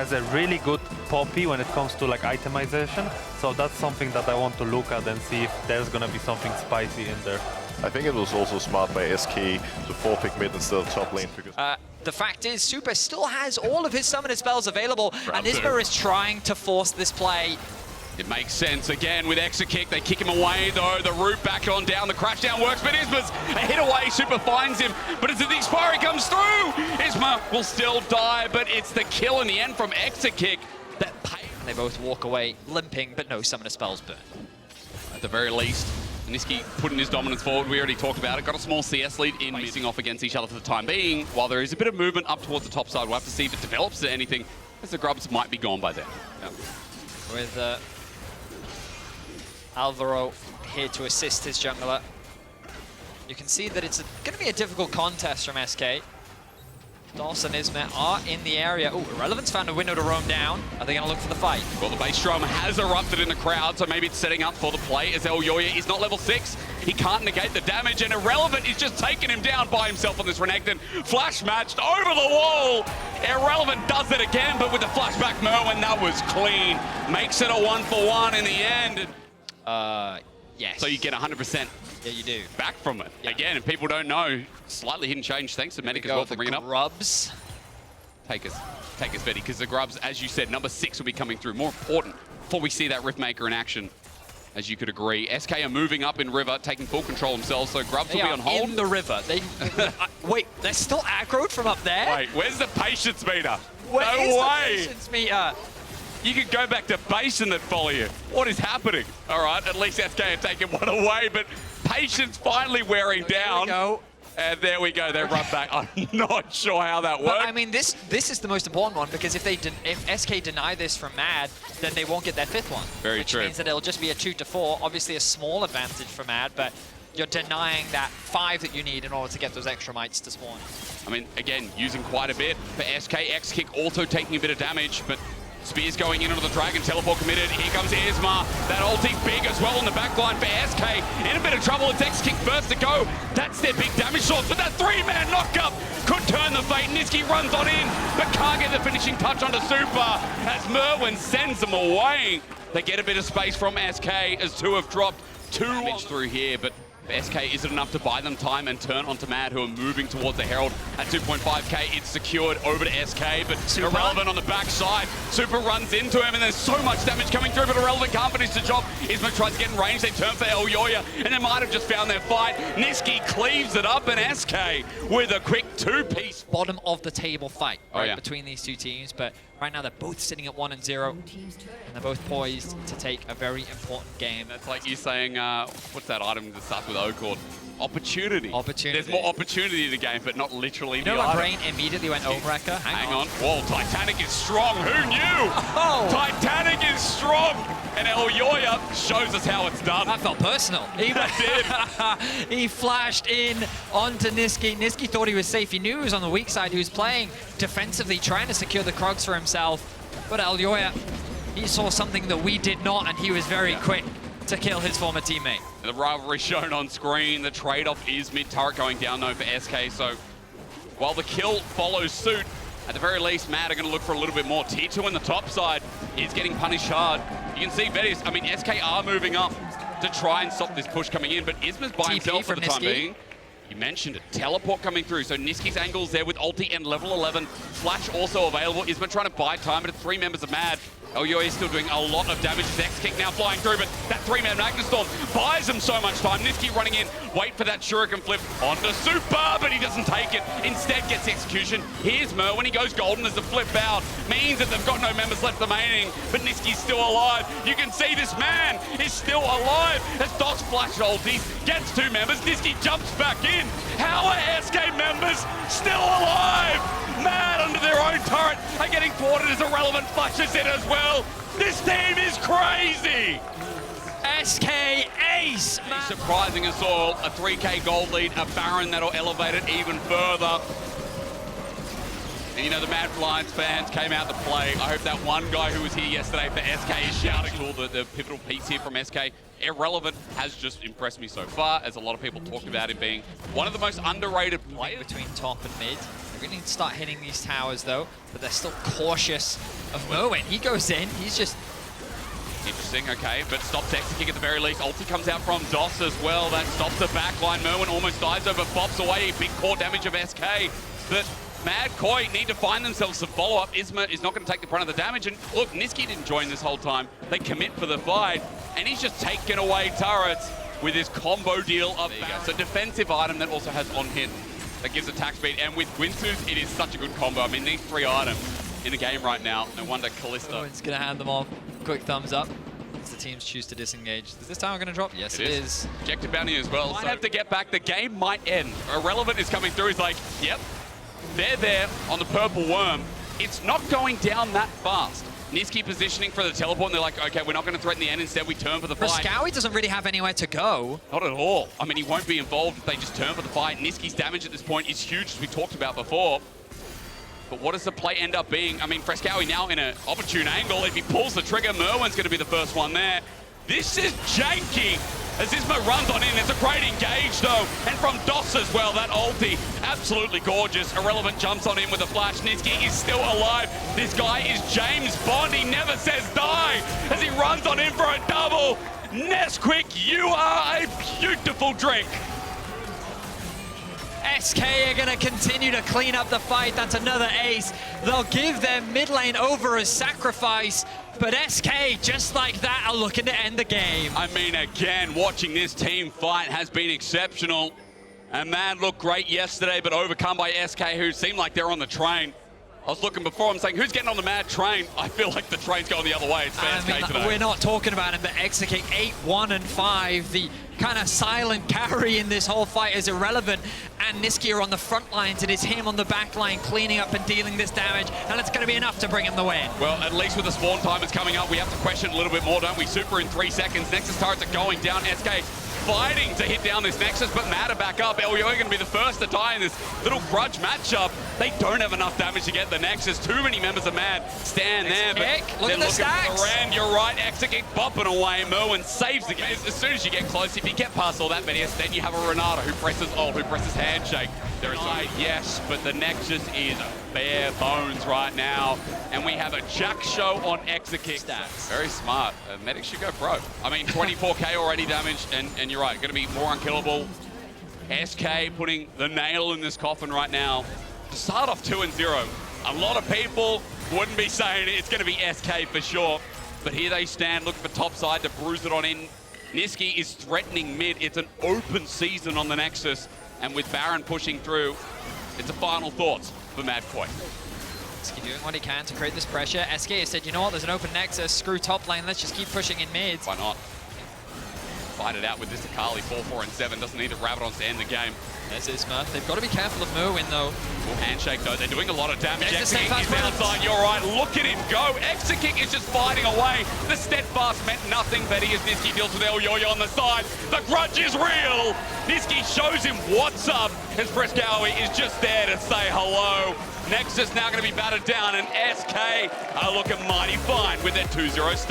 has a really good poppy when it comes to like itemization. So that's something that I want to look at and see if there's gonna be something spicy in there. I think it was also smart by SK to 4-pick mid instead of top lane because The fact is, Super still has all of his summoner spells available, and Isma is trying to force this play. It makes sense again with Extra Kick. They kick him away though. The root back on down. The crash down works, but Isma's a hit away. Super finds him, but as the expiry comes through, Isma will still die, but it's the kill in the end from Extra Kick that pays. They both walk away limping, but no summoner spells burn. At the very least, Niski putting his dominance forward. We already talked about it. Got a small CS lead in facing off against each other for the time being. While there is a bit of movement up towards the top side, we'll have to see if it develops to anything, as the Grubs might be gone by then. Yep. With Alvaro here to assist his jungler. You can see that it's going to be a difficult contest from SK. Dawson and Isma are in the area. Oh, Irrelevant's found a window to roam down. Are they going to look for the fight? Well, the bass drum has erupted in the crowd, so maybe it's setting up for the play as Elyoya is not level 6. He can't negate the damage, and Irrelevant is just taking him down by himself on this Renekton. Flash matched over the wall. Irrelevant does it again, but with the flashback Merwin, that was clean. Makes it a 1-for-1 in the end. Yes. So you get 100%. Yeah, you do. Back from it. Yeah. Again, and people don't know, slightly hidden change. Thanks to Medic as well for bringing up. Grubs. Take us, Betty, because the Grubs, as you said, number 6 will be coming through. More important before we see that Riftmaker in action, as you could agree. SK are moving up in River, taking full control themselves, so Grubs will be on hold. In the river. They wait, they're still aggroed from up there? Wait, where's the patience meter? Where no is way. The patience meter? You could go back to base and then follow you. What is happening? All right, at least SK have taken one away, but patience finally wearing down. There we go. And there we go, they run back. I'm not sure how that works. But, I mean, this is the most important one, because if SK deny this from Mad, then they won't get their 5th one. Very true. Which means that it'll just be a 2-4. Obviously a small advantage for Mad, but you're denying that 5 that you need in order to get those extra mites to spawn. I mean, again, using quite a bit for SK. X-Kick also taking a bit of damage, but Spears going in onto the Dragon, teleport committed. Here comes Isma. That ulti big as well on the backline for SK. In a bit of trouble, it's X-Kick first to go. That's their big damage source, but that 3-man knock-up could turn the fate. Niski runs on in, but can't get the finishing touch onto Super as Merwin sends them away. They get a bit of space from SK as 2 have dropped. 2 damage through here, but for SK, is it enough to buy them time and turn onto Mad, who are moving towards the Herald at 2.5k? It's secured over to SK, but Super Irrelevant on the backside. Super runs into him, and there's so much damage coming through, but Irrelevant can't finish the job. Isma tries to get in range. They turn for Elyoya, and they might have just found their fight. Niski cleaves it up, and SK with a quick 2-piece. Bottom of the table fight, right, yeah, between these two teams, but right now they're both sitting at 1-0, and they're both poised to take a very important game. That's like you saying, what's that item that starts with O called? Opportunity. Opportunity. There's more opportunity in the game, but not literally You know, the my item. brain immediately went Omreka. Hang on. Whoa, Titanic is strong. Who knew? Oh. Titanic is strong. And Elyoya shows us how it's done. That felt personal. He he flashed in onto Niski. Niski thought he was safe. He knew he was on the weak side. He was playing defensively, trying to secure the Krogs for himself. But Elyoya, he saw something that we did not, and he was very quick to kill his former teammate. The rivalry shown on screen. The trade-off is mid-turret going down though for SK. So while the kill follows suit, at the very least, Mad are going to look for a little bit more. T2 on the top side is getting punished hard. You can see Betis, I mean, SK are moving up to try and stop this push coming in, but Isma's by himself for the time being. You mentioned it, teleport coming through, so Niski's angle's there with ulti and level 11. Flash also available. Isma trying to buy time, but it's 3 members of Mad. Elyoya is still doing a lot of damage. His X-Kick now flying through, but that 3-man Magnustorm buys him so much time. Niski running in, wait for that Shuriken flip onto Super, but he doesn't take it. Instead gets execution. Here's Mer, when he goes golden as the flip out, means that they've got no members left remaining, but Niski's still alive. You can see this man is still alive as Dots flash ulties, gets 2 members, Niski jumps back in. How are SK members still alive? Mad under their own turret are getting thwarted as Irrelevant flashes in as well. This team is crazy. SK ace. Surprising us all, a 3k gold lead, a Baron that'll elevate it even further. And you know, the Mad Lions fans came out to play. I hope that one guy who was here yesterday for SK is shouting all the pivotal piece here from SK. Irrelevant has just impressed me so far, as a lot of people talked about him being one of the most underrated players. Between top and mid. They're going to start hitting these towers though, but they're still cautious of Merwin. He goes in, he's just... Interesting, okay, but stops Exekick at the very least. Ulti comes out from DOS as well. That stops the backline. Merwin almost dies over, pops away. Big core damage of SK. But Mad Koi need to find themselves some follow-up. Isma is not going to take the brunt of the damage. And look, Nisqy didn't join this whole time. They commit for the fight, and he's just taken away turrets with his combo deal of Baron. So defensive item that also has on-hit that gives attack speed. And with Winsus, it is such a good combo. I mean, these 3 items in the game right now. No wonder Kalista. Merwin's going to hand them off. Quick thumbs up as the teams choose to disengage. Is this tower going to drop? Yes, it is. Objective bounty as well. Might have to get back. The game might end. Irrelevant is coming through. He's like, yep, they're there on the purple worm. It's not going down that fast. Nisqy positioning for the teleport, and they're like, okay, we're not going to threaten the end. Instead, we turn for the fight. Fresskowy doesn't really have anywhere to go. Not at all. I mean, he won't be involved if they just turn for the fight. Nisqy's damage at this point is huge, as we talked about before. But what does the play end up being? I mean, Fresskowy now in an opportune angle. If he pulls the trigger, Merwin's going to be the first one there. This is janky as Isma runs on in. It's a great engage, though. And from DOS as well, that ulti, absolutely gorgeous. Irrelevant jumps on in with a flash. Nisqy is still alive. This guy is James Bond. He never says die as he runs on in for a double. Nesquik, you are a beautiful drink. SK are going to continue to clean up the fight. That's another ace. They'll give their mid lane over as sacrifice, but SK, just like that, are looking to end the game. I mean, again, watching this team fight has been exceptional. And man looked great yesterday, but overcome by SK, who seemed like they're on the train. I was looking before, I'm saying, who's getting on the mad train? I feel like the train's going the other way. It's SK today. We're not talking about him, but Exekick 8-1-5. The kind of silent carry in this whole fight is irrelevant. And Nisqy are on the front lines. It is him on the back line cleaning up and dealing this damage. And it's going to be enough to bring him the win. Well, at least with the spawn timers coming up, we have to question a little bit more, don't we? Super in 3 seconds. Nexus turrets are going down. SK fighting to hit down this Nexus, but Mad are back up. LEC are going to be the first to die in this little grudge matchup. They don't have enough damage to get the Nexus. Too many members of Mad stand there, but look they're at the looking stacks. for the Rand. You're right, Exekick bopping away. Merwin saves the game. As soon as you get close, if you get past all that many, then you have a Renata who presses ult, who presses handshake. There is yes, but the Nexus is bare bones right now. And we have a Jack show on Exekick. Very smart. Medic should go pro. I mean, 24k already damaged, and you're right, going to be more unkillable. SK putting the nail in this coffin right now. To start off 2-0, a lot of people wouldn't be saying it's going to be SK for sure. But here they stand looking for top side to bruise it on in. Nisqy is threatening mid. It's an open season on the Nexus. And with Baron pushing through, it's a final thoughts for Mad Koi. Nisqy doing what he can to create this pressure. SK has said, you know what, there's an open Nexus. Screw top lane, let's just keep pushing in mids. Why not? Fight it out with this Akali, 4-4-7. Doesn't need the Rabadons to end the game. There's Isma. They've got to be careful of Merwin, though. Handshake, though. They're doing a lot of damage. Exekick is outside. You're right. Look at him go. Exekick is just fighting away. The steadfast meant nothing, but he as Nisqy deals with LEC on the side. The grudge is real. Nisqy shows him what's up as Fresskowy is just there to say hello. Nexus now going to be battered down, and SK are looking mighty fine with their 2-0 start.